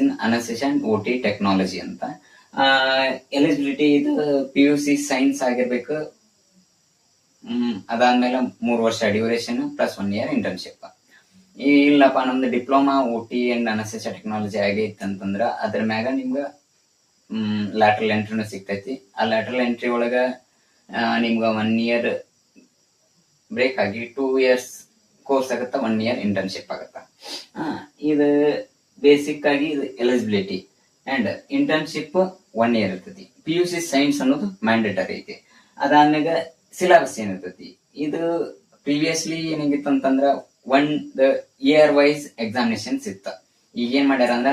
In anaesthesia and OT technology ಅಂತ. Eligibility ಇದು PUC science ಆಗಿರ್ಬೇಕು. ಅದಾದ್ಮೇಲೆ 3 ವರ್ಷ ಡ್ಯೂರೇಷನ್ ಪ್ಲಸ್ 1 ಇಯರ್ ಇಂಟರ್ನ್ಶಿಪ್. ಇಲ್ಲಪ್ಪ ನಮ್ದು ಡಿಪ್ಲೊಮಾ OT ಅಂಡ್ ಅನಸ್ತೆಸಿಯಾ ಟೆಕ್ನಾಲಜಿ ಆಗೈತಿ ಅಂತಂದ್ರ ಅದ್ರ ಮ್ಯಾಗ ನಿಮ್ಗ ಲ್ಯಾಟ್ರಲ್ ಎಂಟ್ರಿನೂ ಸಿಗ್ತೈತಿ. ಆ ಲ್ಯಾಟ್ರಲ್ ಎಂಟ್ರಿ ಒಳಗ ನಿಮ್ಗ 1 ಇಯರ್ ಬ್ರೇಕ್ ಆಗಿ 2 ಇಯರ್ಸ್ ಕೋರ್ಸ್ ಆಗತ್ತ, 1 ಇಯರ್ ಇಂಟರ್ನ್ಶಿಪ್ ಆಗತ್ತ. ಇದು ಬೇಸಿಕ್ ಆಗಿ ಇದು ಎಲಿಜಿಬಿಲಿಟಿ ಅಂಡ್ ಇಂಟರ್ನ್ಶಿಪ್ 1 ಇಯರ್ ಇರ್ತೈತಿ. PUC ಸೈನ್ಸ್ ಅನ್ನೋದು ಮ್ಯಾಂಡೇಟರಿ ಐತಿ. ಅದಾದ್ಮ್ಯಾಗ ಸಿಲೆಬಸ್ ಏನಿರ್ತೈತಿ ಇದು ಪ್ರಿವಿಯಸ್ಲಿ ಏನಾಗಿತ್ತು ಅಂತಂದ್ರ ಇಯರ್ ವೈಸ್ ಎಕ್ಸಾಮಿನೇಷನ್ಸ್ ಇತ್ತ. ಈಗ ಏನ್ ಮಾಡ್ಯಾರ ಅಂದ್ರ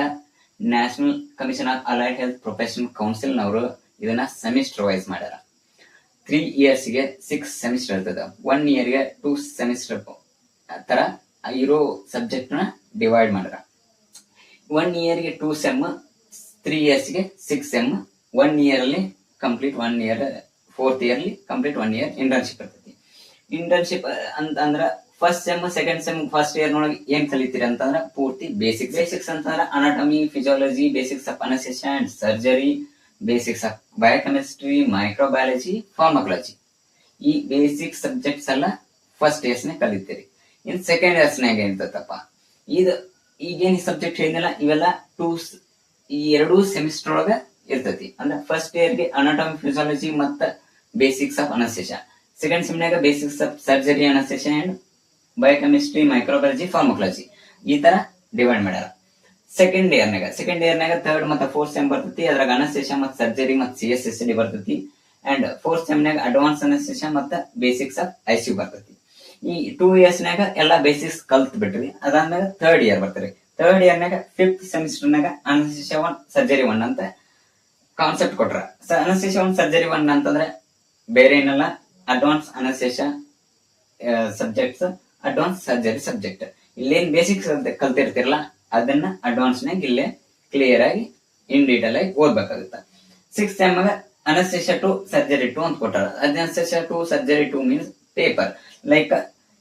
national commission of allied health professional council ನವರು ಇದನ್ನ ಸೆಮಿಸ್ಟರ್ ವೈಸ್ ಮಾಡ್ಯಾರ. 3 ಇಯರ್ಸ್ ಗೆ 6 ಸೆಮಿಸ್ಟರ್ ಇರ್ತದ, 1 ಇಯರ್ ಗೆ 2 ಸೆಮಿಸ್ಟರ್ ತರ ಇರೋ ಸಬ್ಜೆಕ್ಟ್ ನ ಡಿವೈಡ್ ಮಾಡ್ಯಾರ. 1 ಇಯರ್ ಗೆ 2 ಸೆಮ್, 3 ಇಯರ್ಸ್ ಗೆ 6 ಸೆಮ್, 1 ಇಯರ್ ಅಲ್ಲಿ ಕಂಪ್ಲೀಟ್ 1 ಇಯರ್, 4th ಇಯರ್ಲಿ ಕಂಪ್ಲೀಟ್ 1 ಇಯರ್ ಇಂಟರ್ನ್ಶಿಪ್ ಇರ್ತೈತಿ. ಇಂಟರ್ನ್ಶಿಪ್ ಅಂತ ಅಂದ್ರ first sem, second sem, first year ನೊಳಗೆ ಏನ್ ಕಲಿತೀರಿ ಅಂತಂದ್ರ ಪೂರ್ತಿ ಬೇಸಿಕ್ಸ್ ಅಂತಂದ್ರ anatomy, physiology, basics of anaesthesia and surgery, basics of biochemistry, microbiology, pharmacology. ಈ ಬೇಸಿಕ್ ಸಬ್ಜೆಕ್ಟ್ಸ್ ಎಲ್ಲ ಫಸ್ಟ್ ಇಯರ್ಸ್ ನೇ ಕಲಿತೀರಿ. ಇನ್ ಸೆಕೆಂಡ್ ಇಯರ್ಸ್ ನಾಗ ಏನಿರ್ತಪ್ಪ, ಇದು ಈಗೇನ್ ಸಬ್ಜೆಕ್ಟ್ ಹೇಳಿದಲ್ಲ ಇವೆಲ್ಲ ಈ 2 ಸೆಮಿಸ್ಟರ್ ಒಳಗ ಇರ್ತೈತಿ. ಅಂದ್ರೆ ಫಸ್ಟ್ ಇಯರ್ ಗೆ ಅನಾಟಮಿ, ಫಿಸಿಯಾಲಜಿ ಮತ್ತ ಬೇಸಿಕ್ಸ್ ಆಫ್ ಅನಸ್ತೆಸಿಯಾ, ಸೆಕೆಂಡ್ ಸೆಮ್ನಾಗ basics of surgery, anaesthesia and biochemistry, microbiology, pharmacology ಈ ತರ ಡಿವೈಡ್ ಮಾಡ್ಯಾರ. ಸೆಕೆಂಡ್ ಇಯರ್ನಾಗ 3rd ಮತ್ತೆ 4th ಸೆಮ್ ಬರ್ತೈತಿ. ಅದ್ರಾಗ ಅನಸ್ತೆಸಿಯಾ ಮತ್ತ ಸರ್ಜರಿ ಮತ್ತ CSSD ಬರ್ತೈತಿ. ಅಂಡ್ 4th ಸೆಮ್ನಾಗ ಅಡ್ವಾನ್ಸ್ ಅನಸ್ತೆಸಿಯಾ ಮತ್ತ ಬೇಸಿಕ್ಸ್ ಆಫ್ ICU ಬರ್ತೈತಿ. ಈ 2 ಇಯರ್ಸ್ ನಾಗ ಎಲ್ಲಾ ಬೇಸಿಕ್ಸ್ ಕಲ್ತ್ ಬಿಟ್ರಿ. ಅದಾದ್ಮೇಲೆ 3rd ಇಯರ್ ಬರ್ತೀರಿ. 3rd ಇಯರ್ನಾಗ 5th ಸೆಮಿಸ್ಟರ್ನಾಗ ಅನಸ್ತೆಸಿಯಾ 1 ಸರ್ಜರಿ 1 ಅಂತ ಕಾನ್ಸೆಪ್ಟ್ ಕೊಟ್ರ. ಅನಸ್ತೆಸಿಯಾ 1 ಸರ್ಜರಿ 1 ಅಂತಂದ್ರೆ ಬೇರೆ ಏನಲ್ಲ, advance anaesthesia subjects, advance surgery subject. ಇಲ್ಲೇನ್ ಬೇಸಿಕ್ಸ್ ಕಲ್ತಿರ್ತಿರಲ್ಲ ಅದನ್ನ ಅಡ್ವಾನ್ಸ್ ನಾಗ ಇಲ್ಲೇ ಕ್ಲಿಯರ್ ಆಗಿ ಇನ್ ಡೀಟೇಲ್ ಆಗಿ ಓದ್ಬೇಕಾಗುತ್ತ. 6th ಸೆಮ್ ಅನಸ್ತೆಸಿಯಾ 2 ಸರ್ಜರಿ 2 ಅಂತ ಕೊಟ್ಟಾರ. ಅನಸ್ತೆಸಿಯಾ 2 ಸರ್ಜರಿ 2 ಮೀನ್ಸ್ ಪೇಪರ್ ಲೈಕ್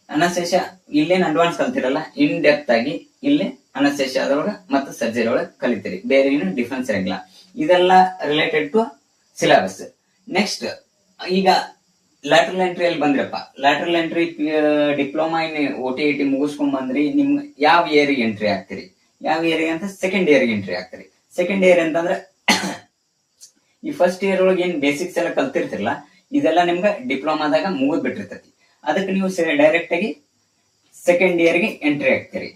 ಅನಸ್ತೆಸಿಯಾ ಇಲ್ಲೇನ್ ಅಡ್ವಾನ್ಸ್ ಕಲ್ತಿರಲ್ಲ, ಇನ್ ಡೆಪ್ತ್ ಆಗಿ ಇಲ್ಲೇ ಅನಸ್ತೆಸಿಯಾದೊಳಗ ಮತ್ತೆ ಸರ್ಜರಿ ಒಳಗ ಕಲಿತೀರಿ. ಬೇರೆ ಏನು ಡಿಫ್ರೆನ್ಸ್ ಇರಂಗಿಲ್ಲ. ಇದೆಲ್ಲ ರಿಲೇಟೆಡ್ ಟು ಸಿಲೆಬಸ್. ನೆಕ್ಸ್ಟ್ ಈಗ ಲ್ಯಾಟ್ರಲ್ ಎಂಟ್ರಿ ಅಲ್ಲಿ ಬಂದ್ರಪ್ಪ. Lateral entry diploma in OT IT ಮುಗಿಸ್ಕೊಂಡ್ ಬಂದ್ರಿ, ನಿಮ್ ಯಾವ ಇಯರ್ ಎಂಟ್ರಿ ಆಗ್ತೀರಿ? ಯಾವ ಇಯರ್ ಅಂತ ಸೆಕೆಂಡ್ ಇಯರ್ ಎಂಟ್ರಿ ಆಗ್ತೀರಿ. ಸೆಕೆಂಡ್ ಇಯರ್ ಅಂತಂದ್ರೆ ಈ ಫಸ್ಟ್ ಇಯರ್ ಒಳಗೆ ಏನ್ ಬೇಸಿಕ್ಸ್ ಎಲ್ಲ ಕಲ್ತಿರ್ತಿರಲ್ಲ ಇದೆಲ್ಲ ನಿಮ್ಗ ಡಿಪ್ಲೊಮಾದಾಗ ಮುಗಿದ್ ಬಿಟ್ಟಿರ್ತೈತಿ. ಅದಕ್ಕೆ ನೀವು ಡೈರೆಕ್ಟ್ ಆಗಿ ಸೆಕೆಂಡ್ ಇಯರ್ ಗೆ ಎಂಟ್ರಿ ಆಗ್ತೀರಿ.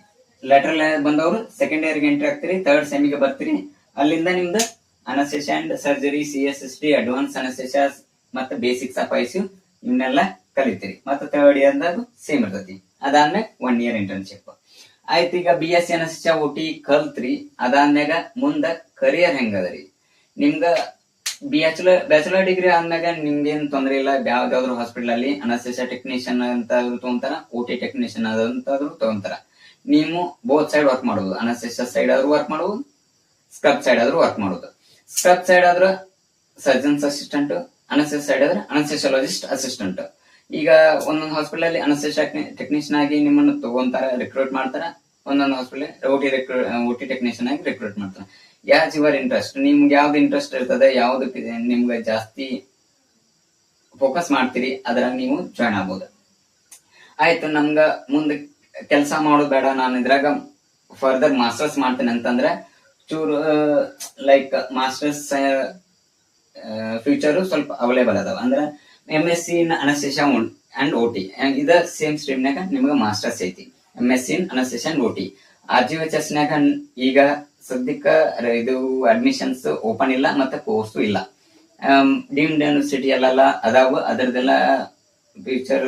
ಲ್ಯಾಟ್ರಲ್ ಬಂದವರು ಸೆಕೆಂಡ್ ಇಯರ್ ಗೆ ಎಂಟ್ರಿ ಆಗ್ತೀರಿ. 3rd ಸೆಮಿಗೆ ಬರ್ತೀರಿ. ಅಲ್ಲಿಂದ ನಿಮ್ದು ಅನಸ್ತೆಸಿಯಾ ಅಂಡ್ ಸರ್ಜರಿ, CSSD, ಅಡ್ವಾನ್ಸ್ ಅನಸ್ತೆಸಿಯಾ ಮತ್ತೆ ಬೇಸಿಕ್ಸ್ ಆಫ್ ICU ಇವನ್ನೆಲ್ಲ ಕಲಿತೀರಿ. ಮತ್ತೆ 3rd ಇಯರ್ದಾಗ ಸೇಮ್ ಇರ್ತೈತಿ. ಅದಾದ್ಮೇಲೆ 1 ಇಯರ್ ಇಂಟರ್ನ್ಶಿಪ್ ಆಯ್ತು. ಈಗ BSc ಅನಸ್ತೆಸಿಯಾ OT ಕಲ್ತ್ರಿ. ಅದಾದ್ಮ್ಯಾಗ ಮುಂದ ಕರಿಯರ್ ಹೆಂಗದರಿ ನಿಮ್ಗ? ಬ್ಯಾಚುಲರ್ ಡಿಗ್ರಿ ಆದ್ಮ್ಯಾಗ ನಿಮ್ಗೇನ್ ತೊಂದ್ರೆ ಇಲ್ಲ. ಯಾವ್ದಾದ್ರು ಹಾಸ್ಪಿಟಲ್ ಅಲ್ಲಿ ಅನಸ್ತೆಸಿಯಾ ಟೆಕ್ನಿಷಿಯನ್ ಅಂತ ತಗೊಂತಾರ, OT ಟೆಕ್ನಿಷಿಯನ್ ಅದಂತಾದ್ರು ತಗೊಂತಾರ. ನೀವು ಬೋತ್ ಸೈಡ್ ವರ್ಕ್ ಮಾಡಬಹುದು. ಅನಸ್ತೆಸಿಯಾ ಸೈಡ್ ಆದ್ರೂ ವರ್ಕ್ ಮಾಡಬಹುದು, ಸ್ಕ್ರಬ್ ಸೈಡ್ ಆದ್ರೂ ವರ್ಕ್ ಮಾಡಬಹುದು. ಸ್ಕ್ರಬ್ ಸೈಡ್ ಆದ್ರ ಸರ್ಜನ್ಸ್ ಅಸಿಸ್ಟೆಂಟ್, ಅನಸ್ತೆಸಿಯಾ ಸೈಡ್ ಆದ್ರೆ ಅನಸ್ತೆಸಿಯಾಲಜಿಸ್ಟ್ ಅಸಿಸ್ಟೆಂಟ್. ಈಗ ಒಂದೊಂದು ಹಾಸ್ಪಿಟಲ್ ಅಲ್ಲಿ ಅನಸ್ತೆಸಿಯಾ ಟೆಕ್ನಿಷಿಯನ್ ಆಗಿ ನಿಮ್ಮನ್ನು ತಗೊಂತಾರ, ರಿಕ್ರೂಟ್ ಮಾಡ್ತಾರ. ಒಂದೊಂದು ಹಾಸ್ಪಿಟಲ್ OT ಟೆಕ್ನಿಷಿಯನ್ ಆಗಿ ರಿಕ್ರೂಟ್ ಮಾಡ್ತಾರ. ಯಾಸ್ ಯುವರ್ ಇಂಟ್ರೆಸ್ಟ್, ನಿಮ್ಗೆ ಯಾವ್ದು ಇಂಟ್ರೆಸ್ಟ್ ಇರ್ತದೆ, ಯಾವ್ದು ನಿಮ್ಗೆ ಜಾಸ್ತಿ ಫೋಕಸ್ ಮಾಡ್ತೀರಿ ಅದ್ರಾಗ ನೀವು ಜಾಯ್ನ್ ಆಗ್ಬೋದು. ಆಯ್ತು, ನಮ್ಗ ಮುಂದೆ ಕೆಲಸ ಮಾಡೋದು ಬೇಡ, ನಾನು ಇದ್ರಾಗ ಫರ್ದರ್ ಮಾಸ್ಟರ್ಸ್ ಮಾಡ್ತೇನೆ ಅಂತಂದ್ರೆ ಚೂರು ಲೈಕ್ ಮಾಸ್ಟರ್ಸ್ ಫ್ಯೂಚರ್ ಸ್ವಲ್ಪ ಅವೈಲೇಬಲ್ ಅದಾವ. ಅಂದ್ರೆ MSc in anaesthesia and OT ಇದ ಸೇಮ್ ಸ್ಟ್ರೀಮ್ ನಾಗ ನಿಮ್ಗೆ ಮಾಸ್ಟರ್ಸ್ ಐತಿ. MSc in anaesthesia and OT. RGHS ನಾಗ ಈಗ ಸದ್ಯಕ್ಕ ಇದು ಅಡ್ಮಿಷನ್ಸ್ ಓಪನ್ ಇಲ್ಲ ಮತ್ತೆ ಕೋರ್ಸು ಇಲ್ಲ. ಡೀಮ್ಡ್ ಯೂನಿವರ್ಸಿಟಿ ಅಲ್ಲೆಲ್ಲ ಅದಾವ. ಅದರದೆಲ್ಲ ಫ್ಯೂಚರ್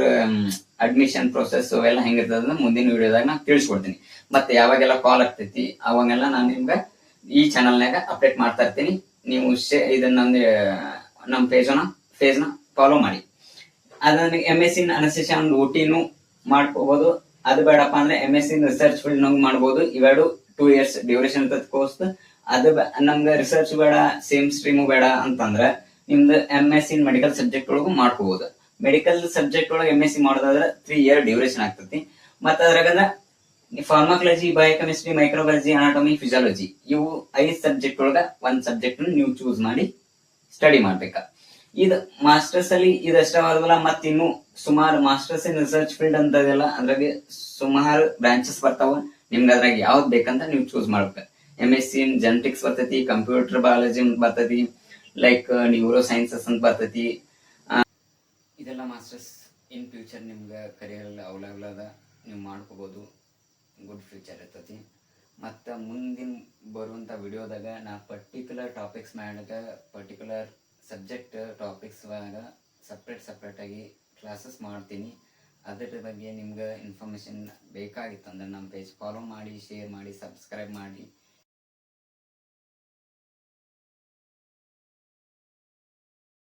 ಅಡ್ಮಿಷನ್ ಪ್ರೊಸೆಸ್ ಅವೆಲ್ಲ ಹೆಂಗಿರ್ತದ ಮುಂದಿನ ವಿಡಿಯೋದಾಗ ನಾ ತಿಳಿಸ್ಕೊಡ್ತೀನಿ. ಮತ್ತೆ ಯಾವಾಗೆಲ್ಲ ಕಾಲ್ ಆಗ್ತೈತಿ ಅವಾಗೆಲ್ಲ ನಾನು ನಿಮ್ಗೆ ಈ ಚಾನಲ್ನಾಗ ಅಪ್ಡೇಟ್ ಮಾಡ್ತಾ ಇರ್ತೀನಿ. ನೀವು ಇದನ್ನ ನಮ್ಮ ಪೇಜ್ ನ ಫಾಲೋ ಮಾಡಿ. ಅದಾದ್ರೆ MSc ಇನ್ ಅನಸ್ತೆಸಿಯಾ ಅಂಡ್ OTನು ಮಾಡ್ಕೋಬಹುದು. ಅದು ಬೇಡಪ್ಪ ಅಂದ್ರೆ MSc ಇನ್ ರಿಸರ್ಚ್ ಫೀಲ್ಡ್ ನಾವು ಮಾಡಬಹುದು. ಇವೆರಡು 2 ಇಯರ್ಸ್ ಡ್ಯೂರೇಷನ್ ಇರ್ತದ ಕೋರ್ಸ್. ಅದು ನಮ್ಗೆ ರಿಸರ್ಚ್ ಬೇಡ, ಸೇಮ್ ಸ್ಟ್ರೀಮು ಬೇಡ ಅಂತಂದ್ರೆ ನಿಮ್ದು MSc ಇನ್ ಮೆಡಿಕಲ್ ಸಬ್ಜೆಕ್ಟ್ ಒಳಗೂ ಮಾಡ್ಕೋಬಹುದು. ಮೆಡಿಕಲ್ ಸಬ್ಜೆಕ್ಟ್ ಒಳಗೆ MSc ಮಾಡೋದಾದ್ರೆ 3 ಇಯರ್ ಡ್ಯೂರೇಷನ್ ಆಗ್ತತಿ. ಮತ್ತ ಅದ್ರಾಗ ಫಾರ್ಮಾಕಲಜಿ, ಬಯೋಕೆಮಿಸ್ಟ್ರಿ, ಮೈಕ್ರೋಬಯಾಲಜಿ, ಅನಾಟಮಿ, ಫಿಸಿಯಾಲಜಿ ಇವು 5 ಸಬ್ಜೆಕ್ಟ್ ಒಳಗ ಒಂದ್ ಸಬ್ಜೆಕ್ಟ್ ನೀವು ಚೂಸ್ ಮಾಡಿ ಸ್ಟಡಿ ಮಾಡ್ಬೇಕ. ಇದು ಮಾಸ್ಟರ್ಸ್ ಅಲ್ಲಿ ಇದಷ್ಟ ಆಗೋದಿಲ್ಲ, ಮತ್ ಇನ್ನು ಸುಮಾರು ಮಾಸ್ಟರ್ಸ್ ಇನ್ ರಿಸರ್ಚ್ ಫೀಲ್ಡ್ ಅಂತದೆಲ್ಲ ಅದ್ರಾಗೆ ಸುಮಾರು ಬ್ರಾಂಚಸ್ ಬರ್ತಾವ. ನಿಮ್ಗೆ ಅದ್ರಾಗ ಯಾವ್ದು ಬೇಕಂತ ನೀವು ಚೂಸ್ ಮಾಡ್ಬೇಕು. MSc ಇನ್ ಜೆನೆಟಿಕ್ಸ್ ಬರ್ತೈತಿ, ಕಂಪ್ಯೂಟರ್ ಬಯಾಲಜಿ ಅಂತ ಬರ್ತೈತಿ, ಲೈಕ್ ನ್ಯೂರೋ ಸೈನ್ಸಸ್ ಅಂತ ಬರ್ತೈತಿ. ಇದೆಲ್ಲ ಮಾಸ್ಟರ್ಸ್ ಇನ್ ಫ್ಯೂಚರ್ ನಿಮ್ಗೆ ಕರಿಯರ್ ಅವೈಲೇಬಲ್ ಅದ, ನೀವು ಮಾಡ್ಕೋಬಹುದು. ಗುಡ್ ಫ್ಯೂಚರ್ ಇರ್ತೈತಿ. ಮತ್ತು ಮುಂದಿನ ಬರುವಂಥ ವಿಡಿಯೋದಾಗ ನಾ ಪರ್ಟಿಕ್ಯುಲರ್ ಟಾಪಿಕ್ಸ್ ಮ್ಯಾಗ ಪರ್ಟಿಕ್ಯುಲರ್ ಸಬ್ಜೆಕ್ಟ್ ಟಾಪಿಕ್ಸ್ ಒಳಗೆ ಸಪ್ರೇಟಾಗಿ ಕ್ಲಾಸಸ್ ಮಾಡ್ತೀನಿ. ಅದರ ಬಗ್ಗೆ ನಿಮ್ಗೆ ಇನ್ಫಾರ್ಮೇಷನ್ ಬೇಕಾಗಿತ್ತು ಅಂದ್ರೆ ನಮ್ಮ ಪೇಜ್ ಫಾಲೋ ಮಾಡಿ, ಶೇರ್ ಮಾಡಿ, ಸಬ್ಸ್ಕ್ರೈಬ್ ಮಾಡಿ.